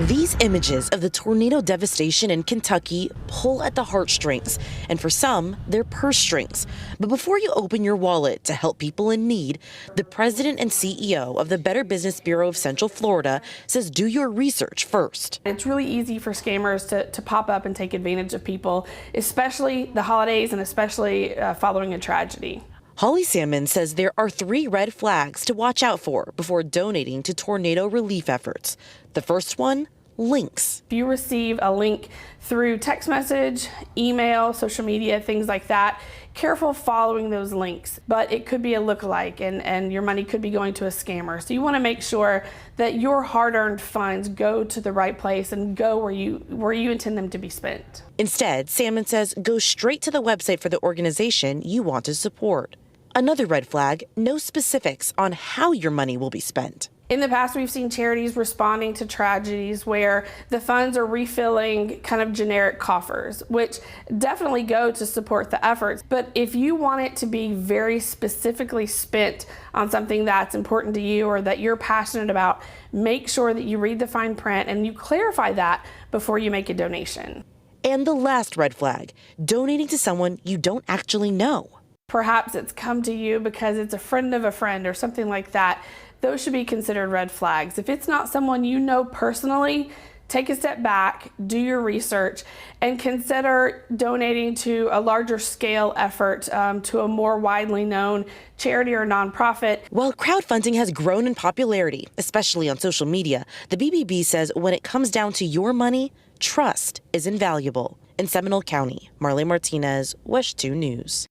These images of the tornado devastation in Kentucky pull at the heartstrings, and for some, they're purse strings. But before you open your wallet to help people in need, the president and CEO of the Better Business Bureau of Central Florida says do your research first. It's really easy for scammers to pop up and take advantage of people, especially the holidays and especially following a tragedy. Holly Salmon says there are 3 red flags to watch out for before donating to tornado relief efforts. The first one, links. If you receive a link through text message, email, social media, things like that, careful following those links. But it could be a lookalike and your money could be going to a scammer. So you want to make sure that your hard-earned funds go to the right place and go where you intend them to be spent. Instead, Salmon says go straight to the website for the organization you want to support. Another red flag, no specifics on how your money will be spent. In the past, we've seen charities responding to tragedies where the funds are refilling kind of generic coffers, which definitely go to support the efforts. But if you want it to be very specifically spent on something that's important to you or that you're passionate about, make sure that you read the fine print and you clarify that before you make a donation. And the last red flag, donating to someone you don't actually know. Perhaps it's come to you because it's a friend of a friend or something like that. Those should be considered red flags. If it's not someone you know personally, take a step back, do your research, and consider donating to a larger scale effort to a more widely known charity or nonprofit. While crowdfunding has grown in popularity, especially on social media, the BBB says when it comes down to your money, trust is invaluable. In Seminole County, Marley Martinez, WESH 2 News.